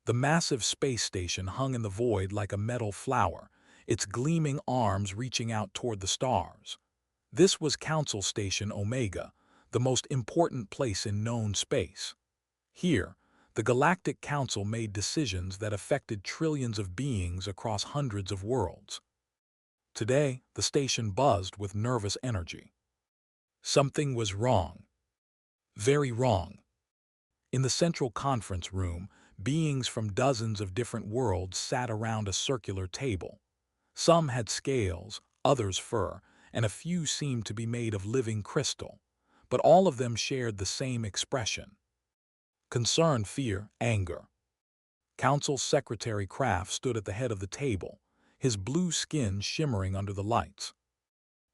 The massive space station hung in the void like a metal flower, its gleaming arms reaching out toward the stars. This was Council Station Omega, the most important place in known space. Here, the Galactic Council made decisions that affected trillions of beings across hundreds of worlds. Today, the station buzzed with nervous energy. Something was wrong. Very wrong. In the central conference room, beings from dozens of different worlds sat around a circular table. Some had scales, others fur, and a few seemed to be made of living crystal. But all of them shared the same expression: concern, fear, anger. Council Secretary Kraft stood at the head of the table, his blue skin shimmering under the lights.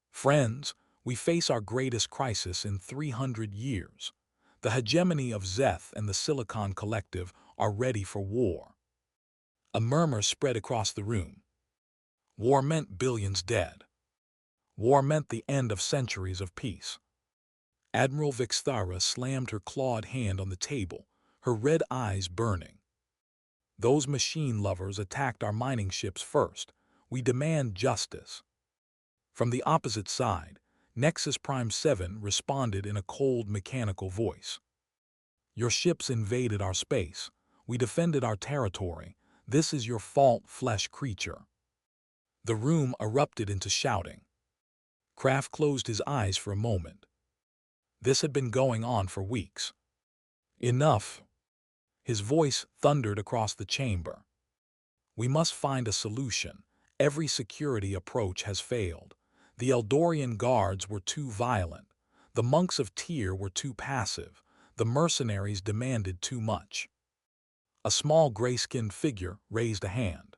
Friends, we face our greatest crisis in 300 years. The hegemony of Zeth and the Silicon Collective are ready for war. A murmur spread across the room. War meant billions dead. War meant the end of centuries of peace. Admiral Vixthara slammed her clawed hand on the table, her red eyes burning. Those machine lovers attacked our mining ships first. We demand justice. From the opposite side, Nexus Prime 7 responded in a cold, mechanical voice. Your ships invaded our space. We defended our territory. This is your fault, flesh creature. The room erupted into shouting. Kraft closed his eyes for a moment. This had been going on for weeks. Enough. His voice thundered across the chamber. We must find a solution. Every security approach has failed. The Eldorian guards were too violent. The monks of Tyr were too passive. The mercenaries demanded too much. A small gray-skinned figure raised a hand.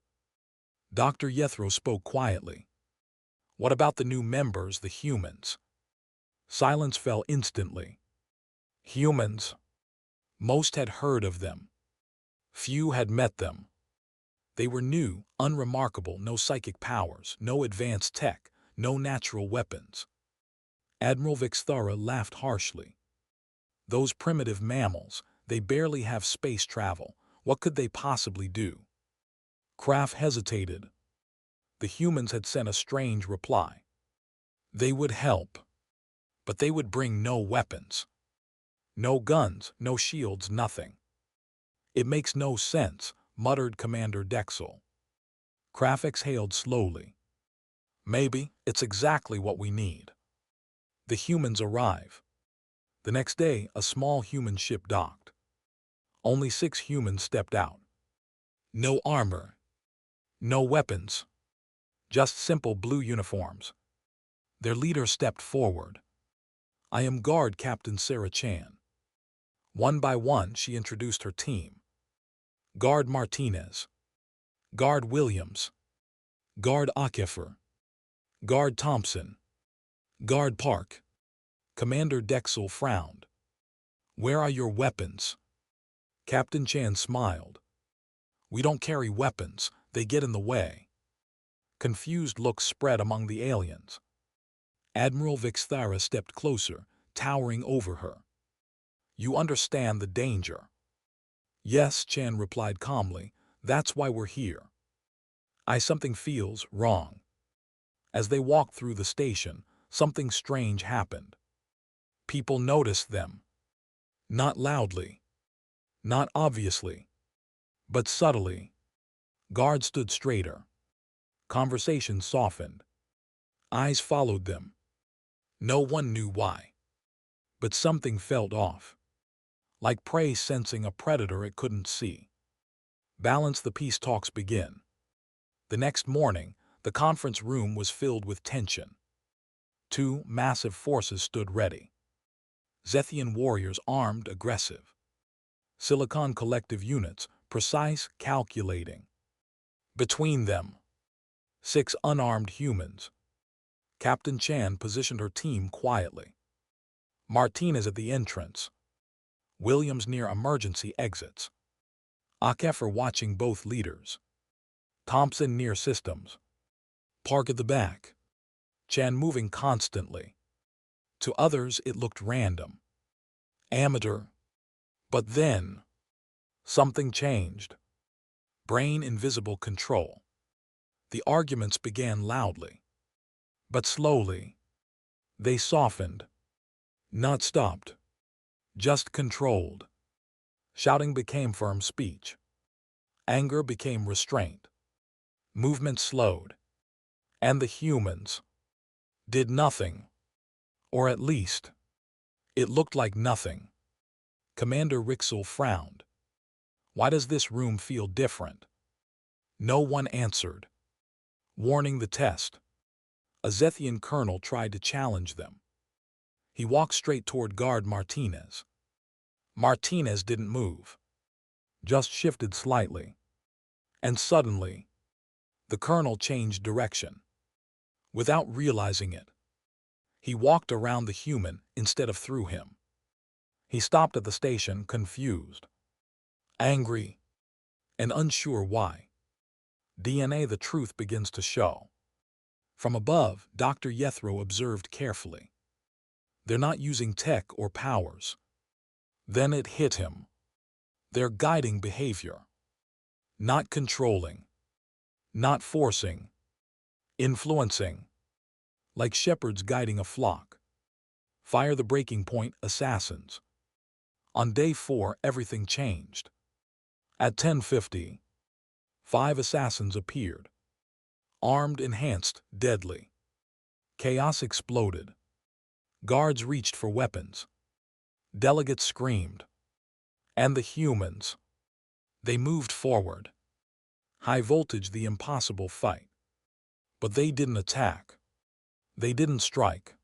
Dr. Yethro spoke quietly. What about the new members, the humans? Silence fell instantly. Humans. Most had heard of them. Few had met them. They were new, unremarkable, no psychic powers, no advanced tech, no natural weapons. Admiral Vixthara laughed harshly. Those primitive mammals, they barely have space travel. What could they possibly do? Kraft hesitated. The humans had sent a strange reply. They would help, but they would bring no weapons. No guns, no shields, nothing. It makes no sense, muttered Commander Dexel. Kraft exhaled slowly. Maybe it's exactly what we need. The humans arrive. The next day, a small human ship docked. Only 6 humans stepped out. No armor. No weapons. Just simple blue uniforms. Their leader stepped forward. I am Guard Captain Sarah Chan. One by one, she introduced her team. Guard Martinez. Guard Williams. Guard Akefer. Guard Thompson. Guard Park. Commander Dexel frowned. Where are your weapons? Captain Chan smiled. We don't carry weapons, they get in the way. Confused looks spread among the aliens. Admiral Vixthara stepped closer, towering over her. You understand the danger. Yes, Chan replied calmly, that's why we're here. Something feels wrong. As they walked through the station, something strange happened. People noticed them. Not loudly. Not obviously. But subtly. Guards stood straighter. Conversation softened. Eyes followed them. No one knew why. But something felt off. Like prey sensing a predator it couldn't see. Balance, the peace talks begin. The next morning, the conference room was filled with tension. 2 massive forces stood ready. Zethian warriors armed, aggressive. Silicon Collective units, precise, calculating. Between them, 6 unarmed humans. Captain Chan positioned her team quietly. Martinez at the entrance. Williams near emergency exits. Akefer watching both leaders. Thompson near systems. Park at the back. Chan moving constantly. To others it looked random. Amateur. But then, something changed. brain invisible control. The arguments began loudly, but slowly. They softened, not stopped, just controlled. Shouting became firm speech. Anger became restraint. Movement slowed. And the humans did nothing. Or at least, it looked like nothing. Commander Rixel frowned. Why does this room feel different? No one answered. Warning the test. A Zethian colonel tried to challenge them. He walked straight toward Guard Martinez. Martinez didn't move, just shifted slightly. And suddenly, the colonel changed direction. Without realizing it, he walked around the human instead of through him. He stopped at the station, confused, angry, and unsure why. DNA, the truth begins to show. From above, Dr. Jethro observed carefully. They're not using tech or powers. Then it hit him. They're guiding behavior. Not controlling. Not forcing. Influencing. Like shepherds guiding a flock. Fire the breaking point, assassins. On day 4, everything changed. At 10:50, 5 assassins appeared. Armed, enhanced, deadly. Chaos exploded. Guards reached for weapons. Delegates screamed. And the humans. They moved forward. High voltage, the impossible fight. But they didn't attack. They didn't strike.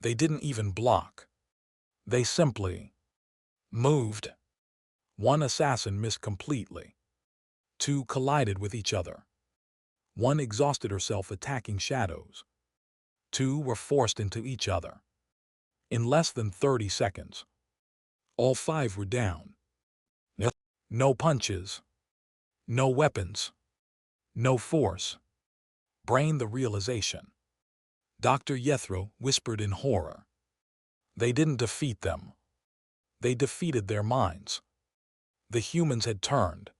They didn't even block. They simply moved. 1 assassin missed completely. 2 collided with each other. 1 exhausted herself attacking shadows. 2 were forced into each other. In less than 30 seconds, all 5 were down. No punches. No weapons. No force. Brain, the realization. Dr. Jethro whispered in horror. They didn't defeat them. They defeated their minds. The humans had turned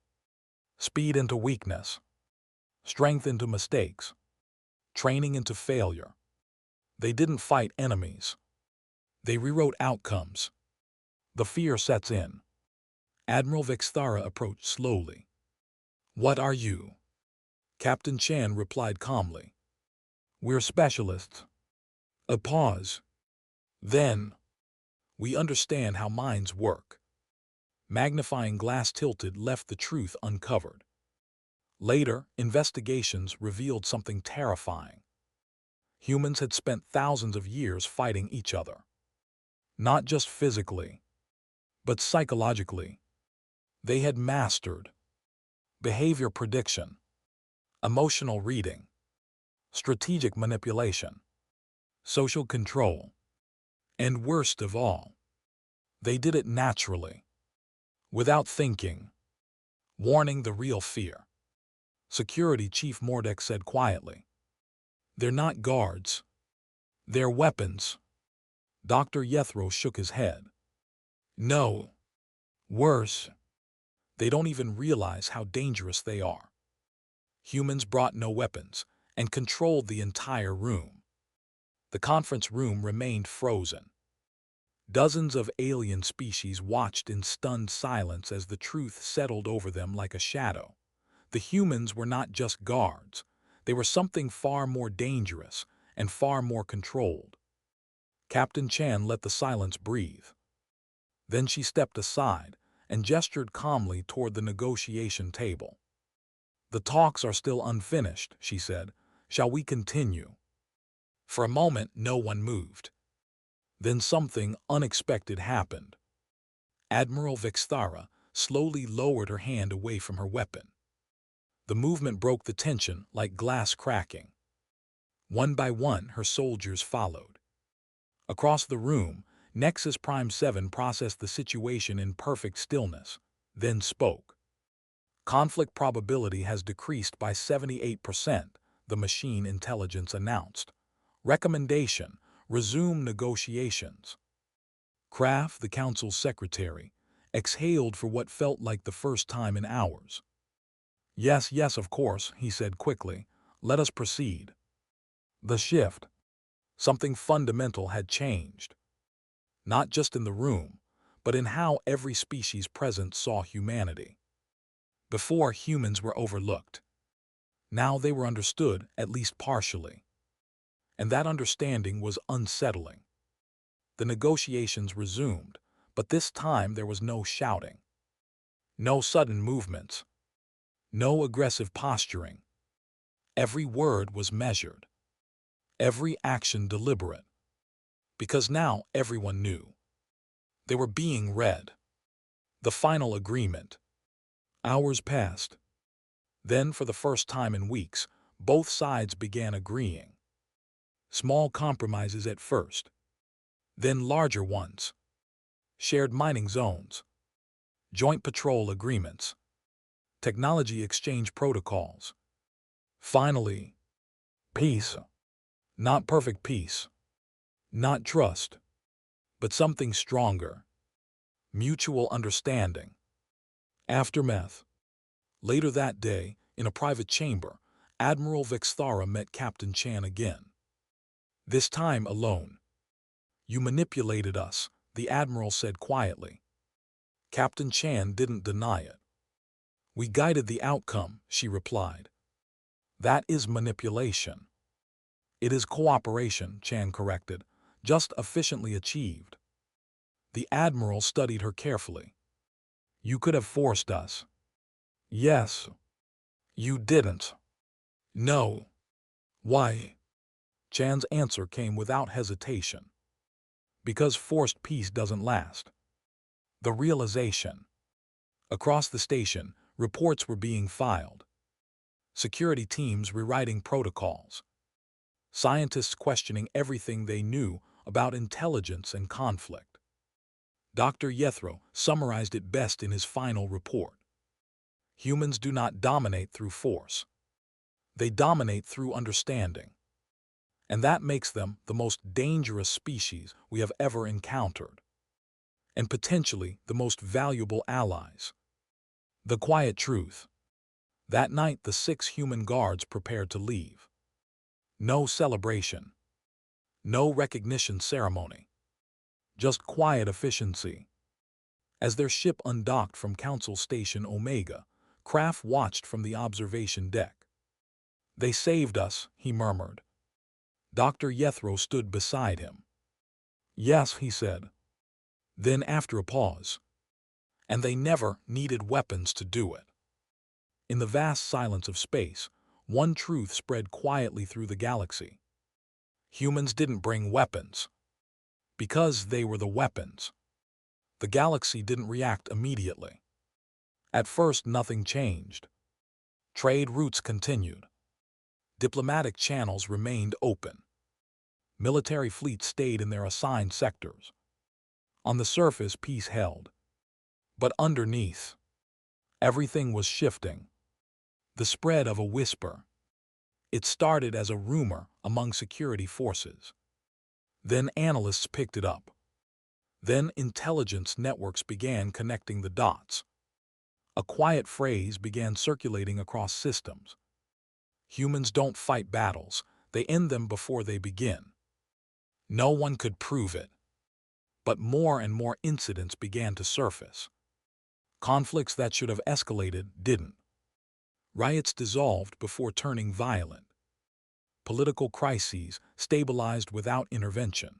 speed into weakness, strength into mistakes, training into failure. They didn't fight enemies. They rewrote outcomes. The fear sets in. Admiral Vexthara approached slowly. What are you? Captain Chan replied calmly. We're specialists. A pause. Then, we understand how minds work. Magnifying glass tilted left the truth uncovered. Later, investigations revealed something terrifying. Humans had spent thousands of years fighting each other. Not just physically, but psychologically. They had mastered behavior prediction, emotional reading, strategic manipulation, social control, and worst of all, they did it naturally, without thinking. Warning, the real fear. Security Chief Mordek said quietly. They're not guards. They're weapons. Dr. Jethro shook his head. No. Worse. They don't even realize how dangerous they are. Humans brought no weapons and controlled the entire room. The conference room remained frozen. Dozens of alien species watched in stunned silence as the truth settled over them like a shadow. The humans were not just guards. They were something far more dangerous and far more controlled. Captain Chan let the silence breathe. Then she stepped aside and gestured calmly toward the negotiation table. The talks are still unfinished, she said. Shall we continue? For a moment, no one moved. Then something unexpected happened. Admiral Vexthara slowly lowered her hand away from her weapon. The movement broke the tension like glass cracking. One by one, her soldiers followed. Across the room, Nexus Prime 7 processed the situation in perfect stillness, then spoke. Conflict probability has decreased by 78%, the machine intelligence announced. Recommendation: resume negotiations. Kraft, the council's secretary, exhaled for what felt like the first time in hours. Yes, yes, of course, he said quickly. Let us proceed. The shift. Something fundamental had changed. Not just in the room, but in how every species present saw humanity. Before, humans were overlooked. Now they were understood, at least partially. And that understanding was unsettling. The negotiations resumed, but this time there was no shouting. No sudden movements. No aggressive posturing. Every word was measured. Every action deliberate. Because now everyone knew. They were being read. The final agreement. Hours passed. Then, for the first time in weeks, both sides began agreeing. Small compromises at first. Then larger ones. Shared mining zones. Joint patrol agreements. Technology exchange protocols. Finally, peace. Not perfect peace. Not trust. But something stronger. Mutual understanding. Aftermath. Later that day, in a private chamber, Admiral Vixthara met Captain Chan again. This time alone. You manipulated us, the Admiral said quietly. Captain Chan didn't deny it. We guided the outcome, she replied. That is manipulation. It is cooperation, Chan corrected, just efficiently achieved. The Admiral studied her carefully. You could have forced us. Yes. You didn't. No. Why? Chan's answer came without hesitation. Because forced peace doesn't last. The realization. Across the station, reports were being filed. Security teams rewriting protocols. Scientists questioning everything they knew about intelligence and conflict. Dr. Jethro summarized it best in his final report. Humans do not dominate through force. They dominate through understanding. And that makes them the most dangerous species we have ever encountered. And potentially the most valuable allies. The quiet truth. That night the 6 human guards prepared to leave. No celebration. No recognition ceremony. Just quiet efficiency. As their ship undocked from Council Station Omega, Kraft watched from the observation deck. They saved us, he murmured. Dr. Jethro stood beside him. Yes, he said. Then after a pause. And they never needed weapons to do it. In the vast silence of space, one truth spread quietly through the galaxy. Humans didn't bring weapons. Because they were the weapons. The galaxy didn't react immediately. At first, nothing changed. Trade routes continued. Diplomatic channels remained open. Military fleets stayed in their assigned sectors. On the surface, peace held. But underneath, everything was shifting. The spread of a whisper. It started as a rumor among security forces. Then analysts picked it up. Then intelligence networks began connecting the dots. A quiet phrase began circulating across systems. Humans don't fight battles, they end them before they begin. No one could prove it. But more and more incidents began to surface. Conflicts that should have escalated didn't. Riots dissolved before turning violent. Political crises stabilized without intervention.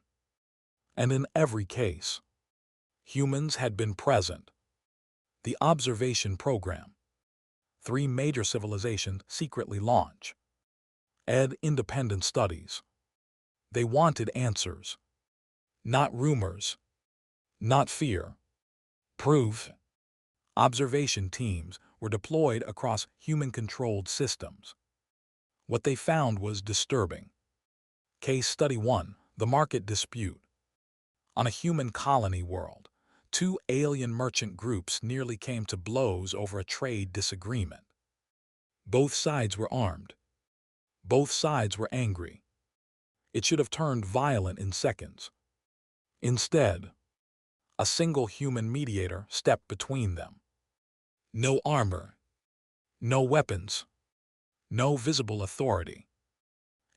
And in every case, humans had been present. The observation program. 3 major civilizations secretly launch. Independent studies. They wanted answers. Not rumors. Not fear. Proof. Observation teams were deployed across human-controlled systems. What they found was disturbing. Case Study 1, the market dispute. On a human colony world, 2 alien merchant groups nearly came to blows over a trade disagreement. Both sides were armed. Both sides were angry. It should have turned violent in seconds. Instead, a single human mediator stepped between them. No armor. No weapons, no visible authority.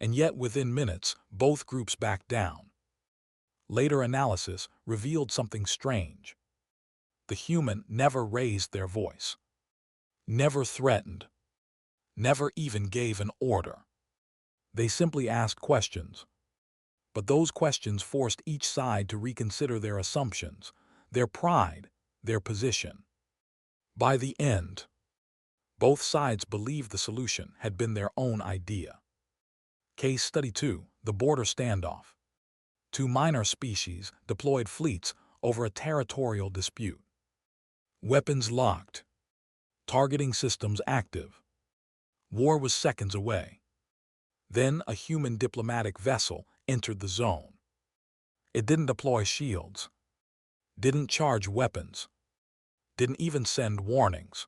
And yet within minutes, both groups backed down. Later analysis revealed something strange. The human never raised their voice, never threatened, never even gave an order. They simply asked questions. But those questions forced each side to reconsider their assumptions, their pride, their position. By the end, both sides believed the solution had been their own idea. Case Study 2, the border standoff. Two minor species deployed fleets over a territorial dispute. Weapons locked, targeting systems active. War was seconds away. Then a human diplomatic vessel entered the zone. It didn't deploy shields, didn't charge weapons, didn't even send warnings.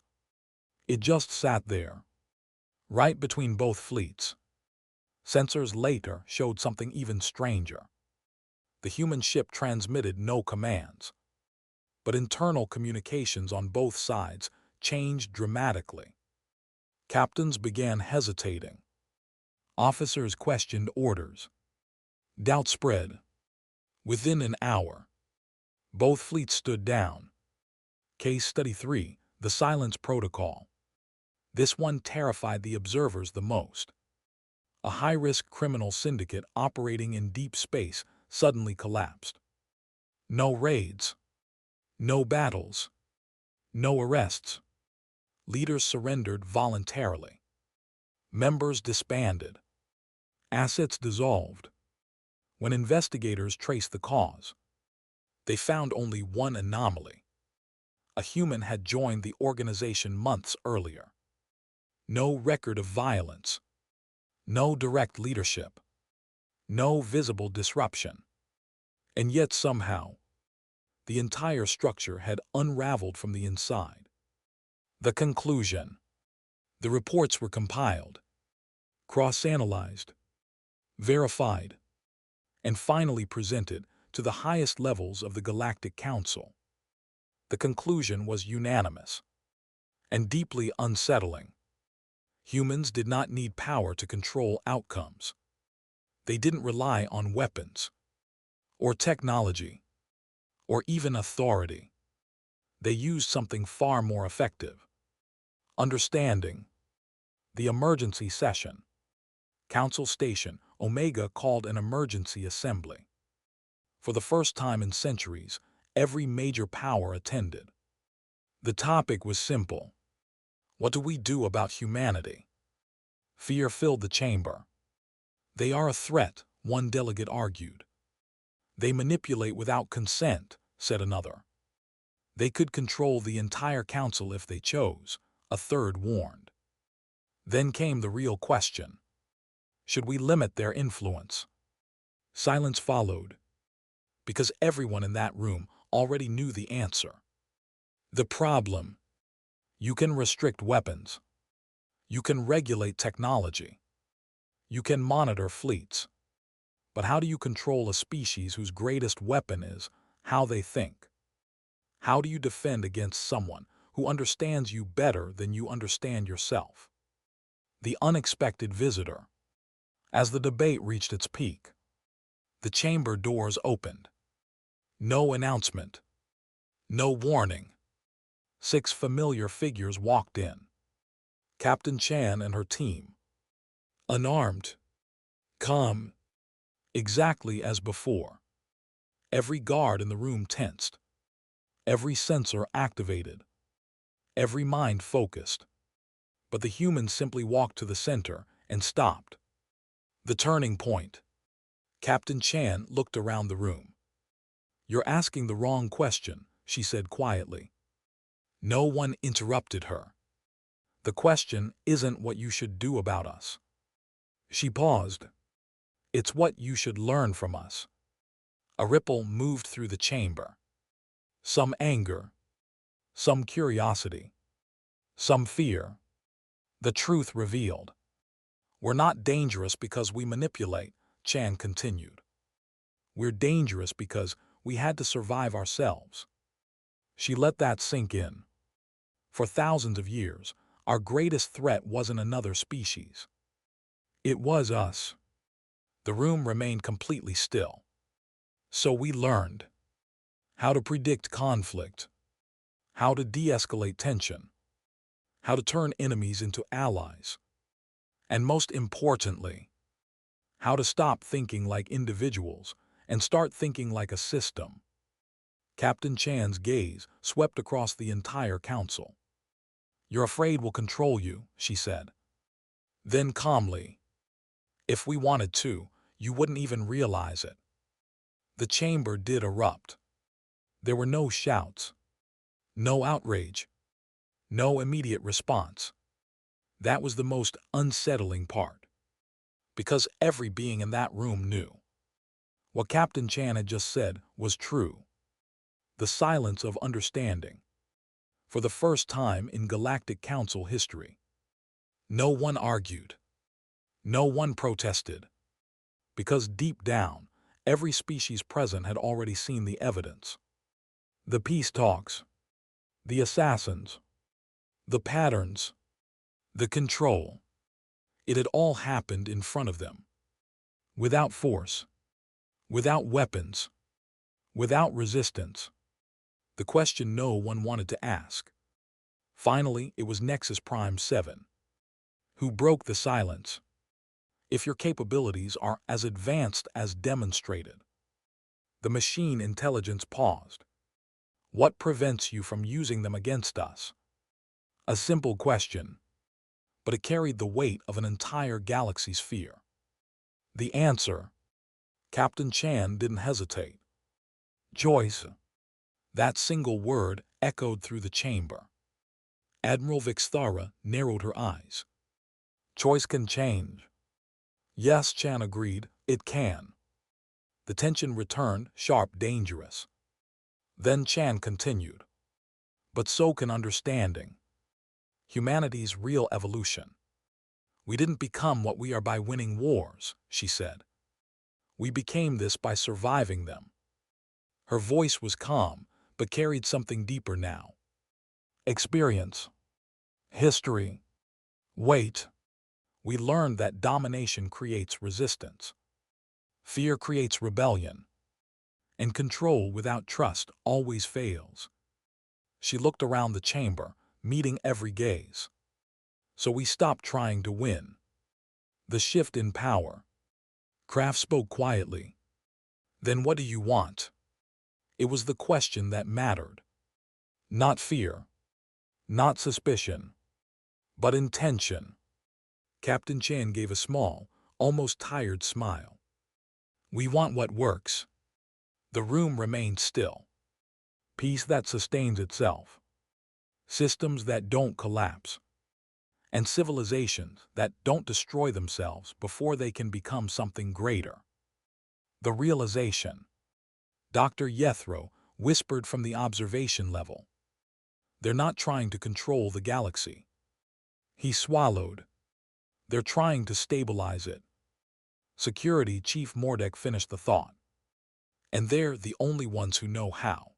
It just sat there, right between both fleets. Sensors later showed something even stranger. The human ship transmitted no commands, but internal communications on both sides changed dramatically. Captains began hesitating. Officers questioned orders. Doubt spread. Within an hour, both fleets stood down. Case Study 3, the Silence Protocol. This one terrified the observers the most. A high-risk criminal syndicate operating in deep space suddenly collapsed. No raids, no battles, no arrests. Leaders surrendered voluntarily. Members disbanded. Assets dissolved. When investigators traced the cause, they found only one anomaly. A human had joined the organization months earlier. No record of violence, no direct leadership, no visible disruption. And yet somehow, the entire structure had unraveled from the inside. The conclusion. The reports were compiled, cross-analyzed, verified, and finally presented to the highest levels of the Galactic Council. The conclusion was unanimous and deeply unsettling. Humans did not need power to control outcomes. They didn't rely on weapons, or technology, or even authority. They used something far more effective. Understanding. The emergency session. Council Station Omega called an emergency assembly. For the first time in centuries, every major power attended. The topic was simple. What do we do about humanity? Fear filled the chamber. They are a threat, one delegate argued. They manipulate without consent, said another. They could control the entire council if they chose, a third warned. Then came the real question. Should we limit their influence? Silence followed, because everyone in that room already knew the answer. The problem. You can restrict weapons. You can regulate technology. You can monitor fleets. But how do you control a species whose greatest weapon is how they think? How do you defend against someone who understands you better than you understand yourself? The unexpected visitor. As the debate reached its peak, the chamber doors opened. No announcement. No warning. 6 familiar figures walked in. Captain Chan and her team. Unarmed. Calm. Exactly as before. Every guard in the room tensed. Every sensor activated. Every mind focused. But the humans simply walked to the center and stopped. The turning point. Captain Chan looked around the room. You're asking the wrong question, she said quietly. No one interrupted her. The question isn't what you should do about us. She paused. It's what you should learn from us. A ripple moved through the chamber. Some anger, some curiosity, some fear. The truth revealed. We're not dangerous because we manipulate, Chan continued. We're dangerous because we had to survive ourselves. She let that sink in. For thousands of years, Our greatest threat wasn't another species. It was us. The room remained completely still. So we learned how to predict conflict, how to de-escalate tension, how to turn enemies into allies, and most importantly, how to stop thinking like individuals and start thinking like a system. Captain Chan's gaze swept across the entire council. "You're afraid we'll control you," she said. Then calmly, "If we wanted to, you wouldn't even realize it." The chamber did erupt. There were no shouts, no outrage, no immediate response. That was the most unsettling part, because every being in that room knew what Captain Chan had just said was true. The silence of understanding. For the first time in Galactic Council history. No one argued. No one protested. Because deep down, every species present had already seen the evidence. The peace talks. The assassins. The patterns. The control. It had all happened in front of them. Without force. Without weapons. Without resistance. The question no one wanted to ask. Finally, it was Nexus Prime 7 who broke the silence. "If your capabilities are as advanced as demonstrated." The machine intelligence paused. "What prevents you from using them against us?" A simple question, but it carried the weight of an entire galaxy's fear. The answer. Captain Chan didn't hesitate. "Choice." That single word echoed through the chamber. Admiral Vixthara narrowed her eyes. "Choice can change." "Yes," Chan agreed, "it can." The tension returned, sharp, dangerous. Then Chan continued. "But so can understanding. Humanity's real evolution. We didn't become what we are by winning wars," she said. "We became this by surviving them." Her voice was calm, but carried something deeper now. Experience. History. Wait. We learned that domination creates resistance. Fear creates rebellion. And control without trust always fails. She looked around the chamber, meeting every gaze. So we stopped trying to win. The shift in power. Kraft spoke quietly. "Then what do you want?" It was the question that mattered. Not fear. Not suspicion. But intention. Captain Chan gave a small, almost tired smile. "We want what works." The room remained still. Peace that sustains itself. Systems that don't collapse. And civilizations that don't destroy themselves before they can become something greater. The realization. Dr. Jethro whispered from the observation level. "They're not trying to control the galaxy." He swallowed. "They're trying to stabilize it." Security Chief Mordek finished the thought. "And they're the only ones who know how."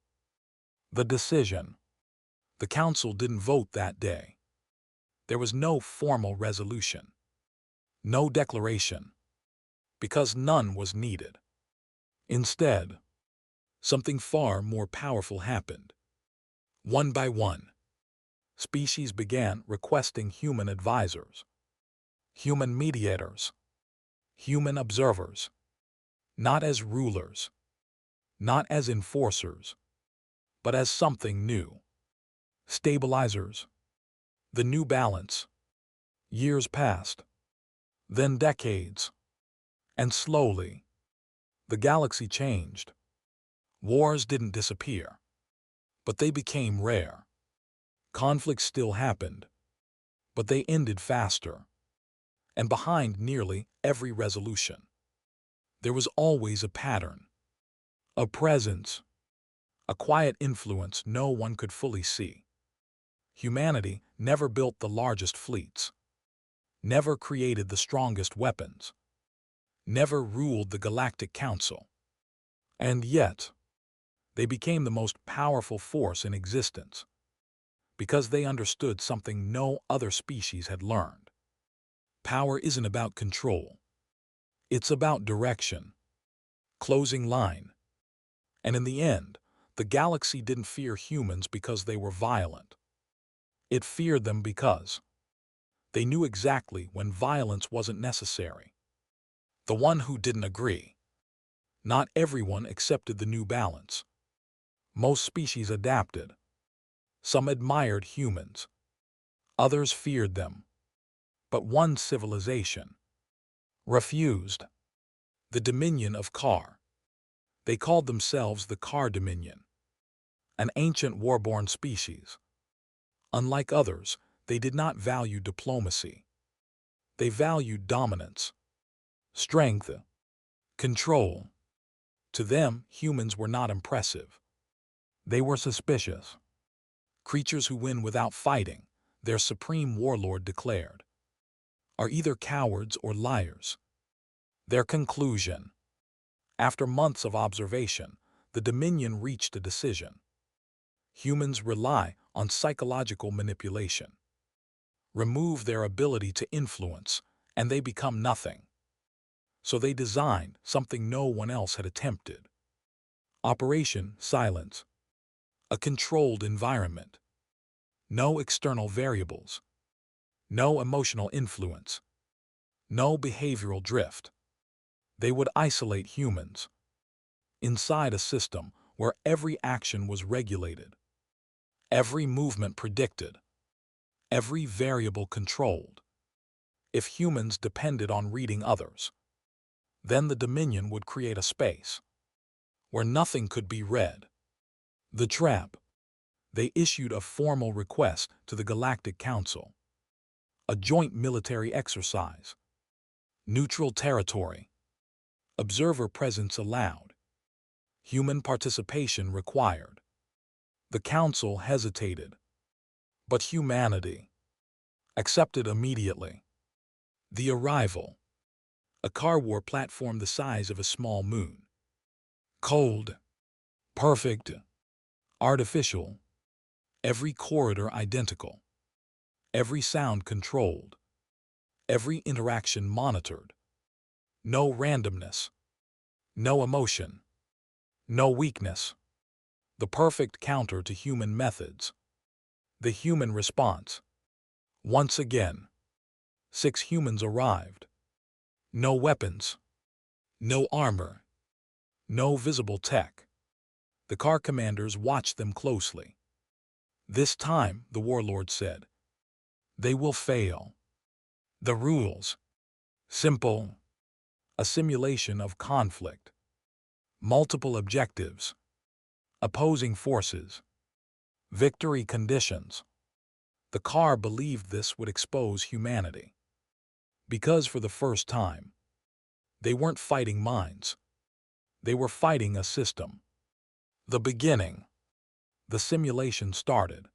The decision. The council didn't vote that day. There was no formal resolution. No declaration. Because none was needed. Instead, something far more powerful happened. One by one, species began requesting human advisors, human mediators, human observers, not as rulers, not as enforcers, but as something new. Stabilizers. The new balance. Years passed. Then decades. And slowly, the galaxy changed. Wars didn't disappear, but they became rare. Conflicts still happened, but they ended faster. And behind nearly every resolution, there was always a pattern, a presence, a quiet influence no one could fully see. Humanity never built the largest fleets, never created the strongest weapons, never ruled the Galactic Council. And yet, they became the most powerful force in existence. because they understood something no other species had learned. Power isn't about control. It's about direction, closing line. And in the end, the galaxy didn't fear humans because they were violent. It feared them because they knew exactly when violence wasn't necessary. The one who didn't agree. Not everyone accepted the new balance. Most species adapted. Some admired humans. Others feared them. But one civilization refused. The Dominion of Kar. They called themselves the Kar Dominion, an ancient war-born species. Unlike others, they did not value diplomacy. They valued dominance, strength, control. To them, humans were not impressive. They were suspicious. Creatures who win without fighting, their supreme warlord declared, are either cowards or liars. Their conclusion. After months of observation, the Dominion reached a decision. Humans rely on psychological manipulation. Remove their ability to influence, and they become nothing. So they designed something no one else had attempted. Operation Silence. A controlled environment. No external variables. No emotional influence. No behavioral drift. They would isolate humans inside a system where every action was regulated, every movement predicted, every variable controlled. If humans depended on reading others, then the Dominion would create a space where nothing could be read. The trap. They issued a formal request to the Galactic Council. A joint military exercise. Neutral territory. Observer presence allowed. Human participation required. The Council hesitated. But humanity accepted immediately. The arrival. A car war platform the size of a small moon. Cold. Perfect. Artificial. Every corridor identical. Every sound controlled. Every interaction monitored. No randomness. No emotion. No weakness. The perfect counter to human methods. The human response. Once again, 6 humans arrived. No weapons. No armor. No visible tech. The car commanders watched them closely. This time, the warlord said, they will fail. The rules. Simple. A simulation of conflict. Multiple objectives. Opposing forces. Victory conditions. The car believed this would expose humanity. Because for the first time, they weren't fighting minds. They were fighting a system. The beginning. The simulation started.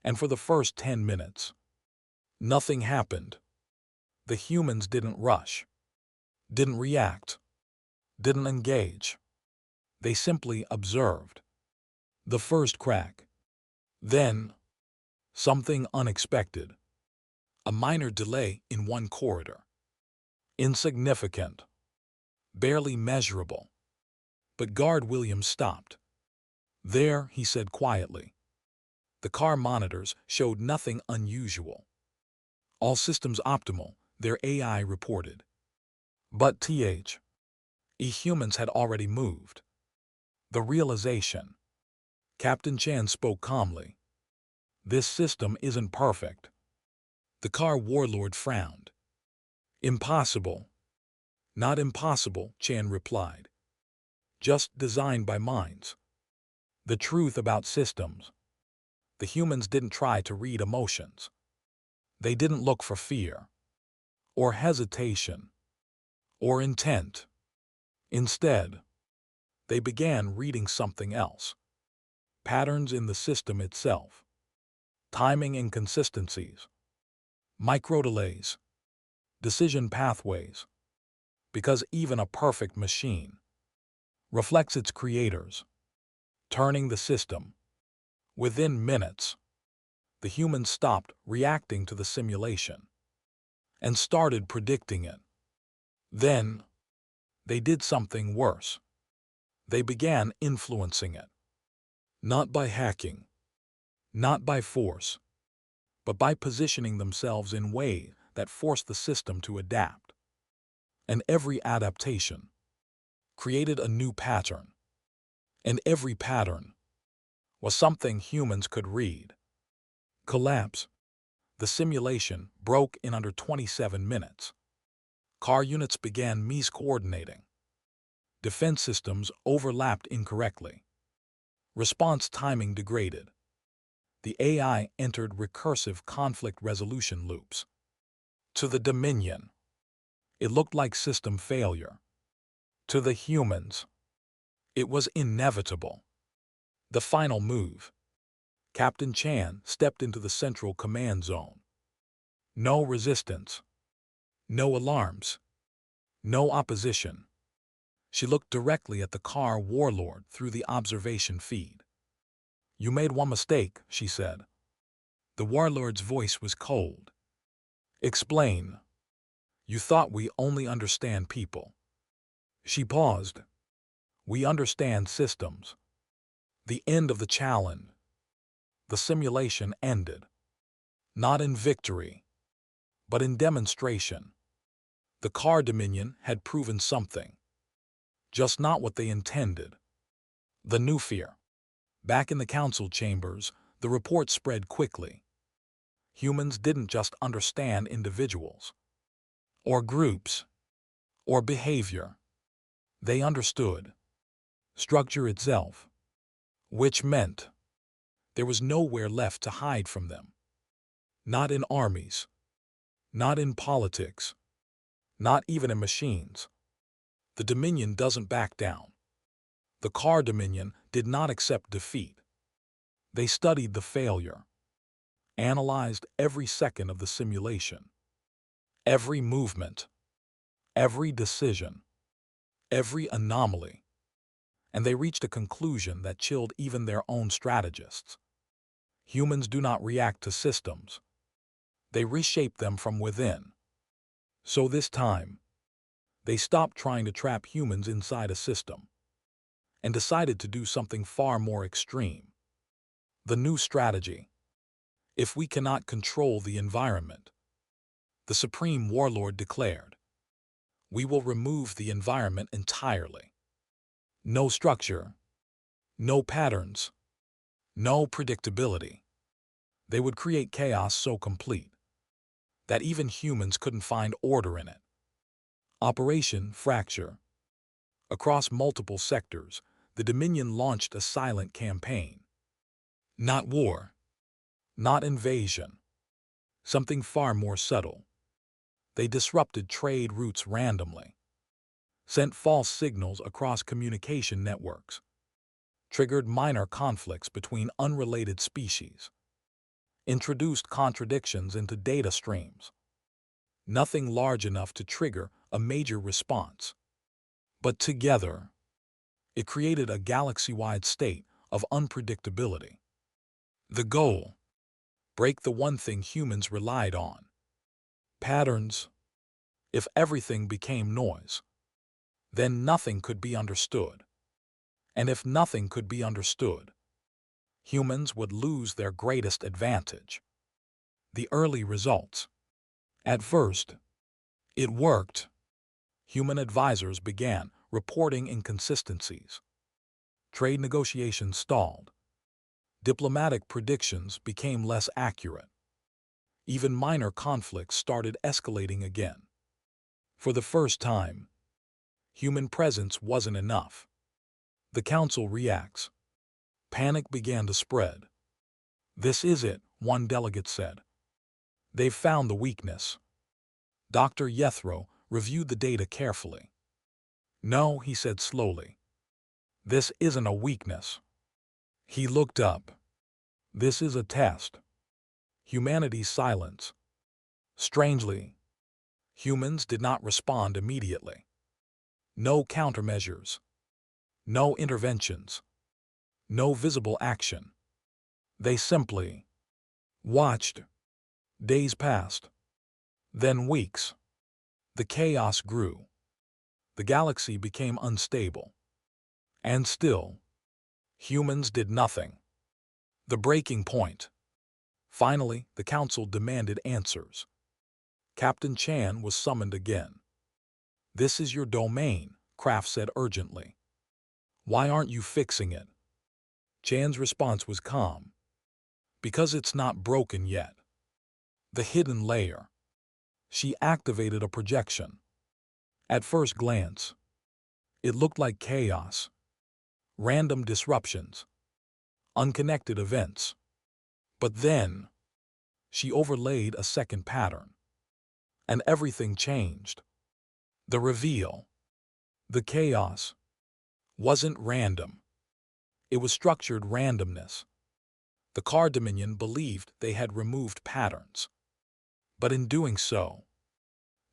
And for the first 10 minutes, nothing happened. The humans didn't rush, didn't react, didn't engage. They simply observed. The first crack. Then, something unexpected. A minor delay in one corridor. Insignificant. Barely measurable. But Guard Williams stopped. There, he said quietly. The car monitors showed nothing unusual. All systems optimal, their AI reported. But humans had already moved. The realization. Captain Chan spoke calmly. This system isn't perfect. The car warlord frowned. Impossible. Not impossible, Chan replied. Just designed by minds. The truth about systems. The humans didn't try to read emotions. They didn't look for fear, or hesitation, or intent. Instead, they began reading something else. Patterns in the system itself. Timing inconsistencies. Microdelays. Decision pathways. Because even a perfect machine reflects its creators, turning the system within minutes The humans stopped reacting to the simulation and started predicting it. Then, they did something worse. They began influencing it. Not by hacking, not by force, but by positioning themselves in ways that forced the system to adapt. And every adaptation created a new pattern. And every pattern was something humans could read. Collapse. The simulation broke in under 27 minutes. Car units began miscoordinating. Defense systems overlapped incorrectly. Response timing degraded. The AI entered recursive conflict resolution loops. To the Dominion, it looked like system failure. To the humans, it was inevitable. The final move. Captain Chan stepped into the central command zone. No resistance. No alarms. No opposition. She looked directly at the car warlord through the observation feed. "You made one mistake," she said. The warlord's voice was cold. "Explain. You thought we only understand people." She paused. "We understand systems." The end of the challenge. The simulation ended. Not in victory, but in demonstration. The car Dominion had proven something. Just not what they intended. The new fear. Back in the council chambers, the report spread quickly. Humans didn't just understand individuals, or groups, or behavior. They understood structure itself, which meant there was nowhere left to hide from them. Not in armies, not in politics, not even in machines. The Dominion doesn't back down. The car Dominion did not accept defeat. They studied the failure, analyzed every second of the simulation, every movement, every decision, every anomaly, and they reached a conclusion that chilled even their own strategists. Humans do not react to systems. They reshape them from within. So this time, they stopped trying to trap humans inside a system and decided to do something far more extreme. The new strategy. If we cannot control the environment, the Supreme Warlord declared, we will remove the environment entirely. No structure, no patterns, no predictability. They would create chaos so complete that even humans couldn't find order in it. Operation Fracture. Across multiple sectors, the Dominion launched a silent campaign. Not war, not invasion, something far more subtle. They disrupted trade routes randomly, sent false signals across communication networks, triggered minor conflicts between unrelated species, introduced contradictions into data streams. Nothing large enough to trigger a major response. But together, it created a galaxy-wide state of unpredictability. The goal: break the one thing humans relied on. Patterns. If everything became noise, then nothing could be understood. And if nothing could be understood, humans would lose their greatest advantage. The early results. At first, it worked. Human advisors began reporting inconsistencies. Trade negotiations stalled. Diplomatic predictions became less accurate. Even minor conflicts started escalating again. For the first time, human presence wasn't enough. The council reacts. Panic began to spread. "This is it," one delegate said. "They've found the weakness." Dr. Jethro reviewed the data carefully. "No," he said slowly. "This isn't a weakness." He looked up. "This is a test." Humanity's silence. Strangely, humans did not respond immediately. No countermeasures. No interventions. No visible action. They simply Watched. Days passed. Then weeks. The chaos grew. The galaxy became unstable. And still, humans did nothing. The breaking point. Finally, the council demanded answers. Captain Chan was summoned again. "This is your domain," Kraft said urgently. "Why aren't you fixing it?" Chan's response was calm. "Because it's not broken yet." The hidden layer. She activated a projection. At first glance, it looked like chaos, random disruptions, unconnected events. But then, she overlaid a second pattern, and everything changed. The reveal, the chaos, wasn't random. It was structured randomness. The Car Dominion believed they had removed patterns. But in doing so,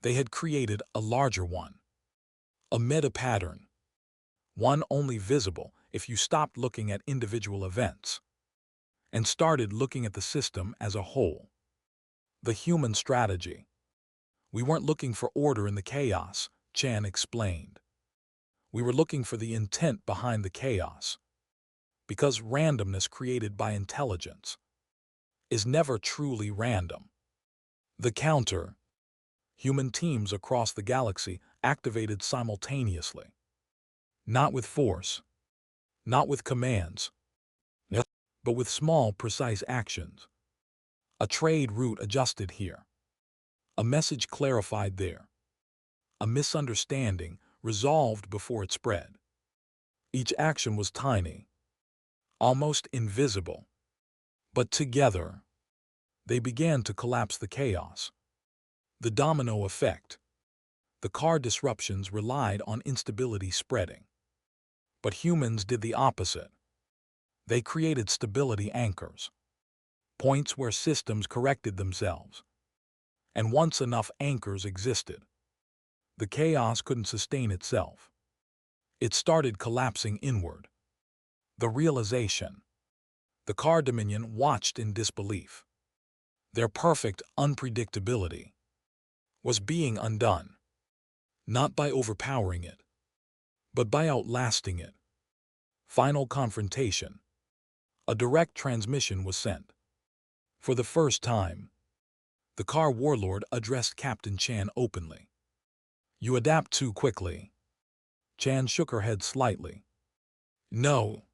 they had created a larger one, a meta-pattern, one only visible if you stopped looking at individual events and started looking at the system as a whole. The human strategy. "We weren't looking for order in the chaos," Chan explained. "We were looking for the intent behind the chaos. Because randomness created by intelligence is never truly random." The counter. Human teams across the galaxy activated simultaneously. Not with force, not with commands, but with small, precise actions. A trade route adjusted here. A message clarified there. A misunderstanding resolved before it spread. Each action was tiny, almost invisible. But together, they began to collapse the chaos. The domino effect. The car disruptions relied on instability spreading. But humans did the opposite. They created stability anchors, points where systems corrected themselves. And once enough anchors existed, the chaos couldn't sustain itself. It started collapsing inward. The realization. The Car Dominion watched in disbelief. Their perfect unpredictability was being undone, not by overpowering it, but by outlasting it. Final confrontation. A direct transmission was sent. For the first time, the car warlord addressed Captain Chan openly. "You adapt too quickly." Chan shook her head slightly. "No,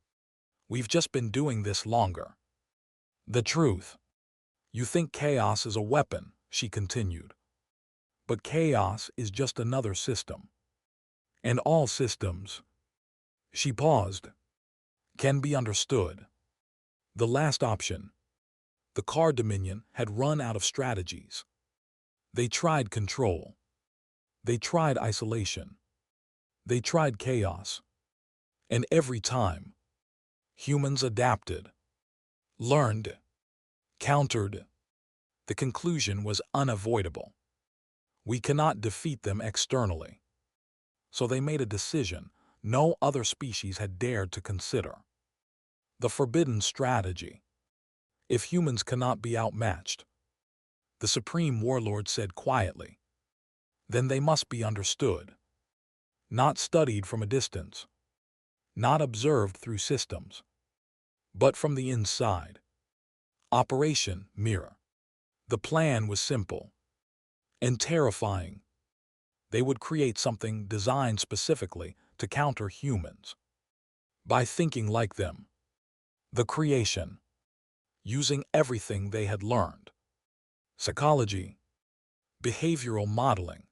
we've just been doing this longer." "The truth. You think chaos is a weapon," she continued. "But chaos is just another system. And all systems," she paused, "can be understood." The last option. The Car Dominion had run out of strategies. They tried control. They tried isolation. They tried chaos. And every time, humans adapted, learned, countered. The conclusion was unavoidable. We cannot defeat them externally. So they made a decision no other species had dared to consider. The forbidden strategy. If humans cannot be outmatched, the Supreme Warlord said quietly, then they must be understood. Not studied from a distance. Not observed through systems. But from the inside. Operation Mirror. The plan was simple and terrifying. They would create something designed specifically to counter humans. By thinking like them. The creation. Using everything they had learned. Psychology. Behavioral modeling.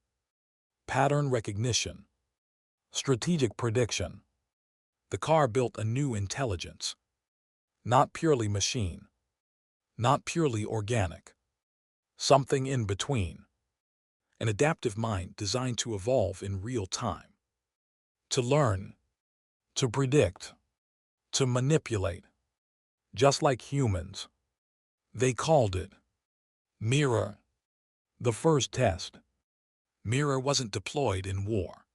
Pattern recognition. Strategic prediction. The car built a new intelligence. Not purely machine. Not purely organic. Something in between. An adaptive mind designed to evolve in real time. To learn. To predict. To manipulate. Just like humans. They called it Mirror. The first test. Mirror wasn't deployed in war.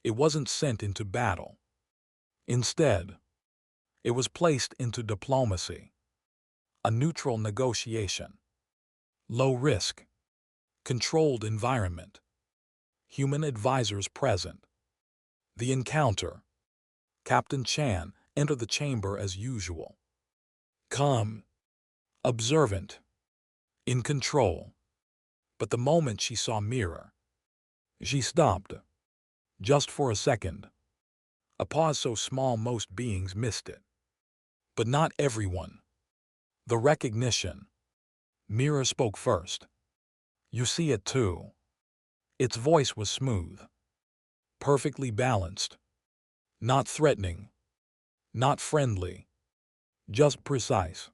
It wasn't sent into battle. Instead, it was placed into diplomacy. A neutral negotiation. Low risk. Controlled environment. Human advisors present. The encounter. Captain Chan entered the chamber as usual. Calm. Observant. In control. But the moment she saw Mirror, she stopped. Just for a second. A pause so small most beings missed it. But not everyone. The recognition. Mirror spoke first. You see it too. Its voice was smooth. Perfectly balanced. Not threatening. Not friendly. Just precise.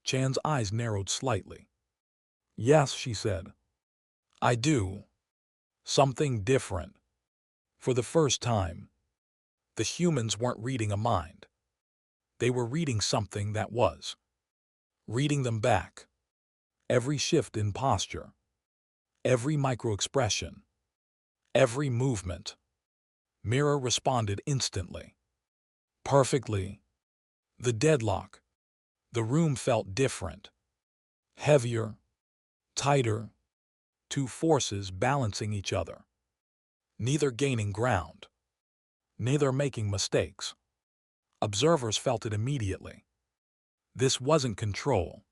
Chan's eyes narrowed slightly. Yes, she said. I do. Something different. For the first time, the humans weren't reading a mind. They were reading something that was. Reading them back. Every shift in posture. Every micro-expression. Every movement. Mirror responded instantly. Perfectly. The deadlock. The room felt different. Heavier. Tighter. Two forces balancing each other. Neither gaining ground. Neither making mistakes. Observers felt it immediately. This wasn't control.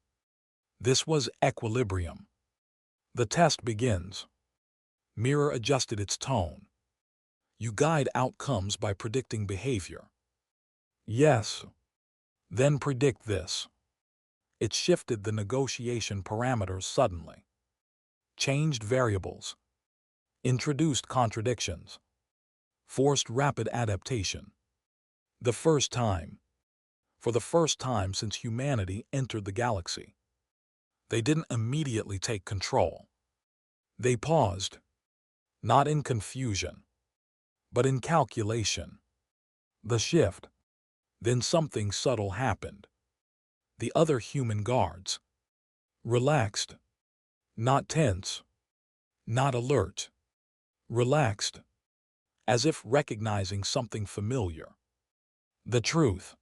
This was equilibrium. The test begins. Mirror adjusted its tone. You guide outcomes by predicting behavior. Yes. Then predict this. It shifted the negotiation parameters suddenly. Changed variables. Introduced contradictions. Forced rapid adaptation. The first time. For the first time since humanity entered the galaxy. They didn't immediately take control. They paused. Not in confusion, but in calculation. The shift. Then something subtle happened. The other human guards. Relaxed. Not tense. Not alert. Relaxed. As if recognizing something familiar. The truth.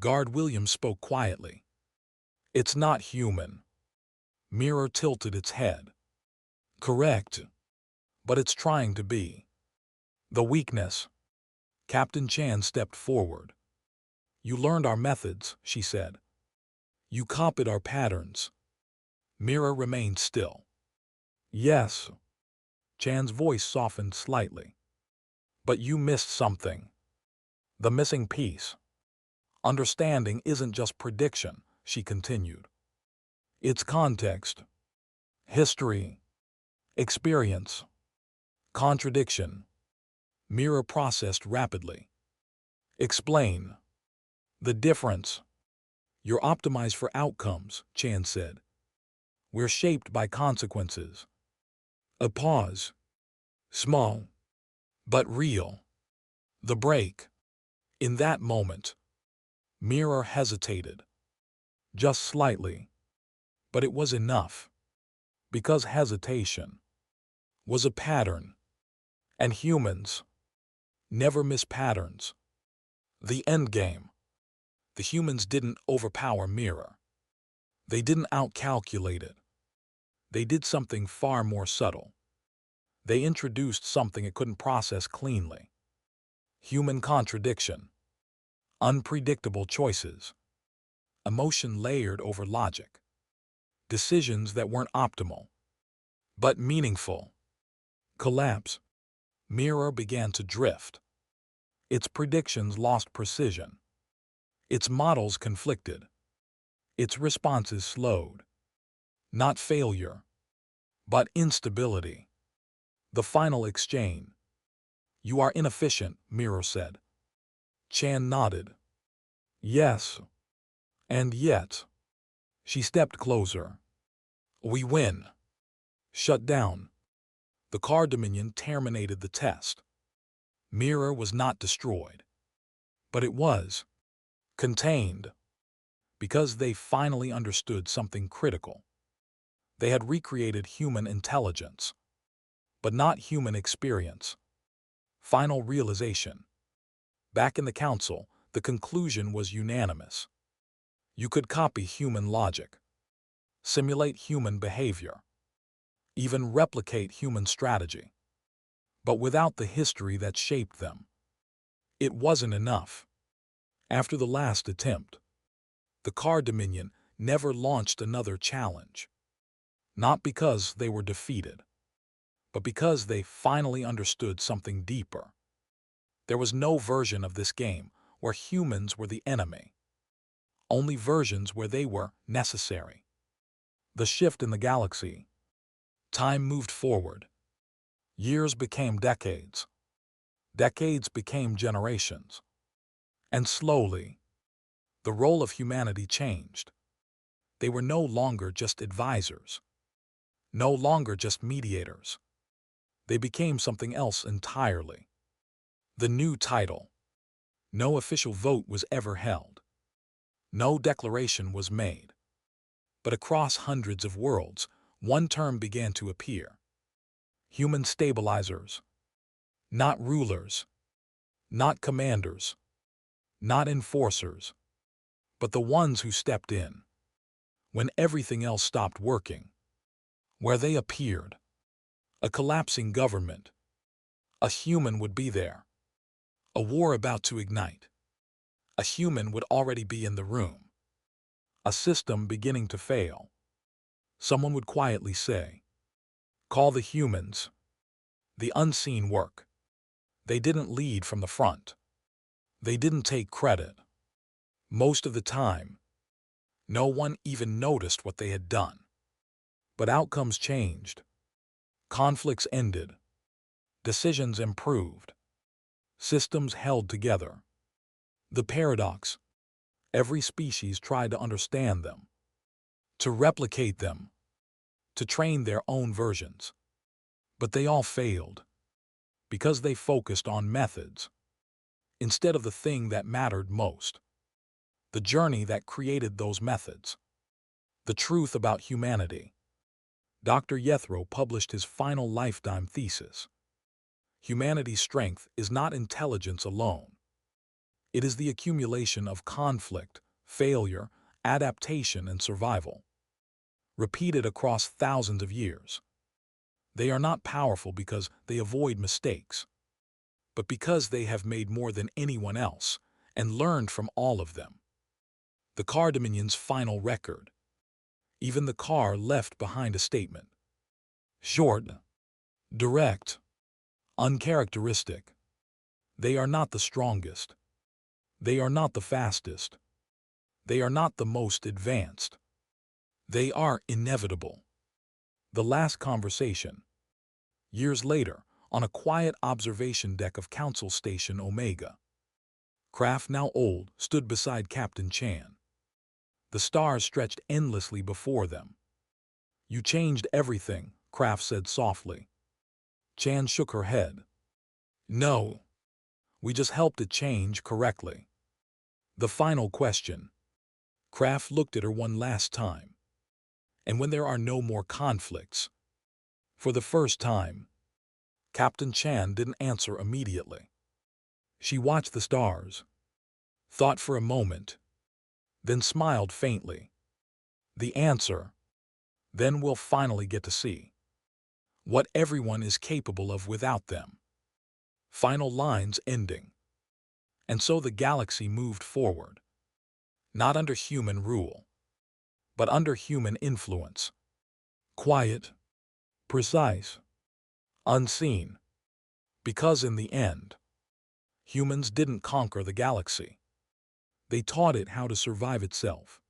Guard Williams spoke quietly. It's not human. Mirror tilted its head. Correct. But it's trying to be. The weakness. Captain Chan stepped forward. You learned our methods, she said. You copied our patterns. Mirror remained still. Yes. Chan's voice softened slightly. But you missed something. The missing piece. Understanding isn't just prediction, she continued. It's context. History. Experience. Contradiction. Mirror processed rapidly. Explain. The difference. You're optimized for outcomes, Chan said. We're shaped by consequences. A pause. Small. But real. The break. In that moment, Mirror hesitated. Just slightly. But it was enough. Because hesitation was a pattern. And humans never miss patterns. The endgame. The humans didn't overpower Mirror. They didn't outcalculate it. They did something far more subtle. They introduced something it couldn't process cleanly. Human contradiction. Unpredictable choices. Emotion layered over logic. Decisions that weren't optimal, but meaningful. Collapse. Mirror began to drift. Its predictions lost precision. Its models conflicted. Its responses slowed. Not failure, but instability. The final exchange. You are inefficient, Mirror said. Chan nodded. Yes. And yet. She stepped closer. We win. Shut down. The Car Dominion terminated the test. Mirror was not destroyed. But it was. Contained. Because they finally understood something critical. They had recreated human intelligence. But not human experience. Final realization. Back in the council, the conclusion was unanimous. You could copy human logic, simulate human behavior, even replicate human strategy. But without the history that shaped them, it wasn't enough. After the last attempt, the Car Dominion never launched another challenge. Not because they were defeated, but because they finally understood something deeper. There was no version of this game where humans were the enemy, only versions where they were necessary. The shift in the galaxy. Time moved forward. Years became decades. Decades became generations. And slowly, the role of humanity changed. They were no longer just advisors, no longer just mediators. They became something else entirely. The new title. No official vote was ever held. No declaration was made. But across hundreds of worlds, one term began to appear. Human stabilizers. Not rulers. Not commanders. Not enforcers. But the ones who stepped in when everything else stopped working. Where they appeared, a collapsing government. A human would be there. A war about to ignite. A human would already be in the room. A system beginning to fail. Someone would quietly say, "Call the humans." The unseen work. They didn't lead from the front. They didn't take credit. Most of the time, no one even noticed what they had done. But outcomes changed. Conflicts ended. Decisions improved. Systems held together. The paradox. Every species tried to understand them, to replicate them, to train their own versions. But they all failed because they focused on methods instead of the thing that mattered most. The journey that created those methods. The truth about humanity. Dr. Jethro published his final lifetime thesis. Humanity's strength is not intelligence alone. It is the accumulation of conflict, failure, adaptation, and survival, repeated across thousands of years. They are not powerful because they avoid mistakes, but because they have made more than anyone else and learned from all of them. The Car Dominion's final record. Even the car left behind a statement. Short, direct, uncharacteristic. They are not the strongest. They are not the fastest. They are not the most advanced. They are inevitable. The last conversation. Years later, on a quiet observation deck of Council Station Omega. Kraft, now old, stood beside Captain Chan. The stars stretched endlessly before them. "You changed everything," Kraft said softly. Chan shook her head. "No. We just helped it change correctly." The final question. Kraft looked at her one last time. "And when there are no more conflicts?" For the first time, Captain Chan didn't answer immediately. She watched the stars, thought for a moment, then smiled faintly. The answer. Then we'll finally get to see what everyone is capable of without them. Final lines ending. And so the galaxy moved forward. Not under human rule, but under human influence. Quiet, precise, unseen. Because in the end, humans didn't conquer the galaxy. They taught it how to survive itself.